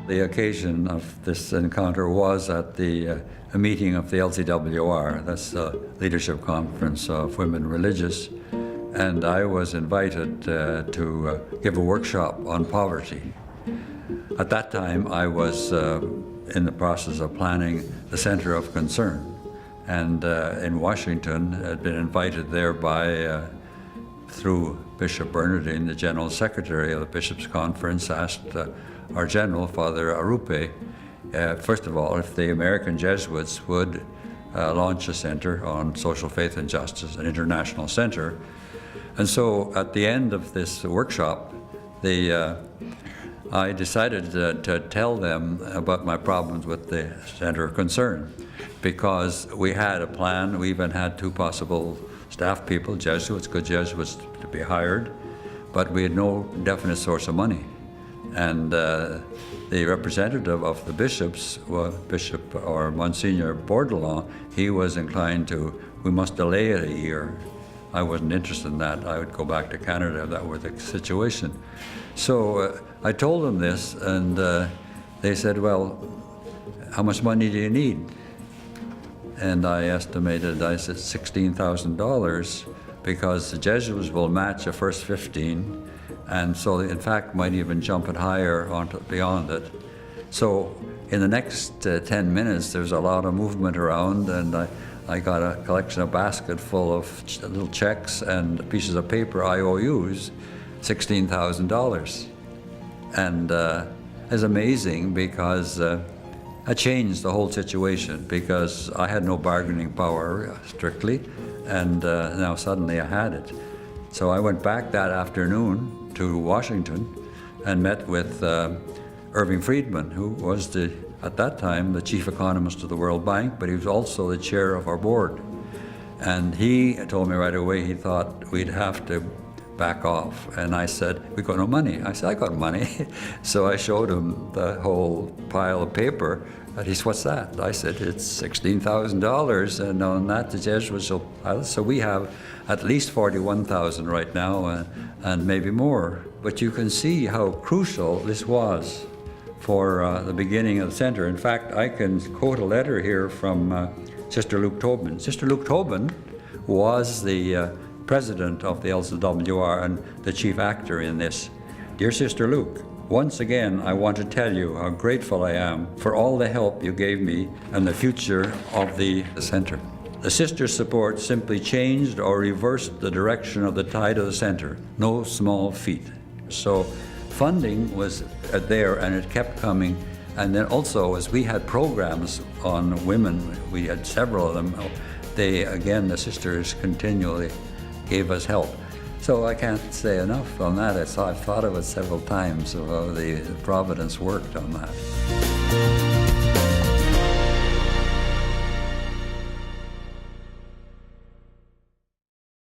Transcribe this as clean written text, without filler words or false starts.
The occasion of this encounter was at a meeting of the LCWR, that's the Leadership Conference of Women Religious, and I was invited to give a workshop on poverty. At that time, I was in the process of planning the Center of Concern, and in Washington, had been invited there by, through Bishop Bernardine, the General Secretary of the Bishops' Conference, asked our General, Father Arupe, first of all, if the American Jesuits would launch a center on social faith and justice, an international center. And so at the end of this workshop, I decided to tell them about my problems with the Center of Concern, because we had a plan. We even had 2 possible staff people, Jesuits, good Jesuits, to be hired, but we had no definite source of money. And the representative of the bishops, Bishop or Monsignor Bordelon, he was inclined to, we must delay it a year. I wasn't interested in that. I would go back to Canada if that were the situation. So I told them this, and they said, well, how much money do you need? And I estimated, I said $16,000, because the Jesuits will match the first 15, and so in fact might even jump it higher beyond it. So in the next 10 minutes, there's a lot of movement around, and I got a collection, a basket full of little checks and pieces of paper, IOUs, $16,000. And it's amazing, because I changed the whole situation, because I had no bargaining power strictly, and now suddenly I had it. So I went back that afternoon to Washington and met with Irving Friedman, who was at that time the chief economist of the World Bank, but he was also the chair of our board. And he told me right away he thought we'd have to back off. And I said, we got no money. I said, I got money. So I showed him the whole pile of paper, and he said, what's that? I said, it's $16,000, and on that the Jesuits will pilot. So we have at least 41,000 right now, and maybe more. But you can see how crucial this was for the beginning of the center. In fact, I can quote a letter here from Sister Luke Tobin. Sister Luke Tobin was the president of the LCWR and the chief actor in this. Dear Sister Luke, once again, I want to tell you how grateful I am for all the help you gave me and the future of the center. The sisters' support simply changed or reversed the direction of the tide of the center. No small feat. So funding was there, and it kept coming. And then also, as we had programs on women, we had several of them, the sisters continually gave us help. So I can't say enough on that. I've thought of it several times, of how the Providence worked on that.